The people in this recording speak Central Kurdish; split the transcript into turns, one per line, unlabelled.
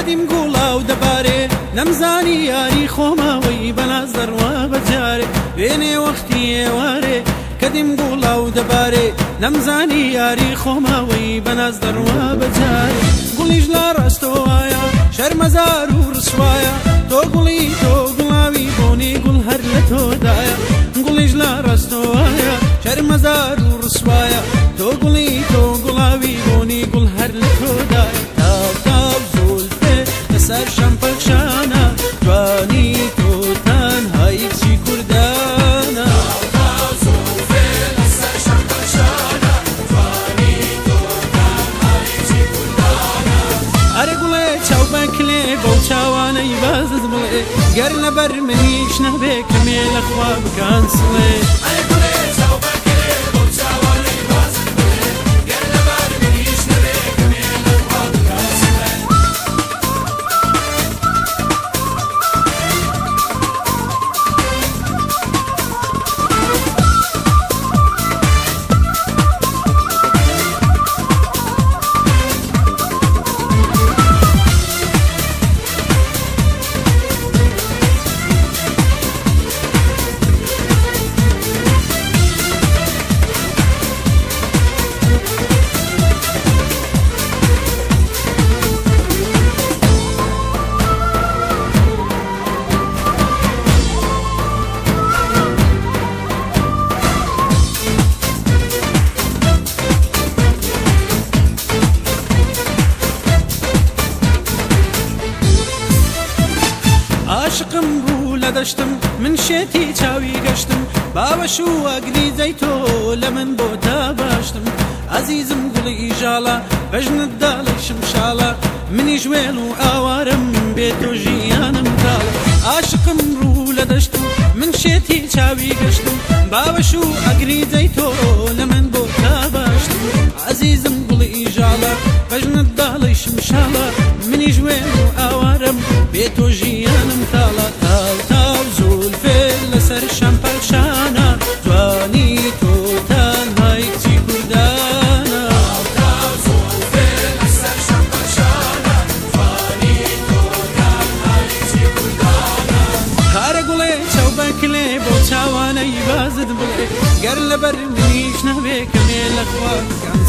کەدیم گوڵا و دەبارێ نەمزانی یاری خۆماوەی بەناز دەڕوا بەجارێ وێنێ وەختی ئێوارێ کەدیم گوڵا و دەبارێ نەمزانی یاری خۆماوەی بەناز دەڕوا بەجارێ گوڵیش لا ڕاستەوایە شەرمەزار و ڕسوایە تۆ گوڵی تۆ گوڵاوی بۆنی گوڵ هەر لە تۆدایە گوڵیش لا ڕاستەوایە شەرمەزار و ڕسوایە تۆ گوڵی تۆ گوڵاوی بۆنی گوڵ هەر لە تۆدایە تاو تاو زولفێ لەسەر شەمپەکشانە جوانی تۆ تەنهای کچی کوردانە بەکلێ بەو چاوانەی بازت بڵێ گەر لەبەر منیش نەبێ کەمێ لەخوا بکان سڵێ عاشقم بوو لە دەشتم من شێتی چاوی گەشتم باوەش و ئەگریزەی تۆ لە من بۆ تا باشتم عەزیزم گوڵی ئیژاڵە بەژنتدا لەیشم شاڵە منیش وێڵ و ئاوارم بێ تۆ ژیانم تاڵە عاشقم ڕوو لە دەشتم من شێتی چاوی گەشتم باوەش و ئەگریزەی تۆ لە من بۆ تا باشتم عەزیزم گوڵی ئیژاڵە بەژنتدا لەیشم شاڵە منیش وێڵ و ئاوارم بێ تۆ ژیانم تاڵە تاو تاو زولفێ لەسەر شەمپەکشانە جوانی تۆ تەنهای کچی کوردانە هەرە گوڵێ چاو بەکلێ بۆ چاوانەی بازت بڵێ گەر لەبەر منیش نەبێ کەمێ لەخوا بکەن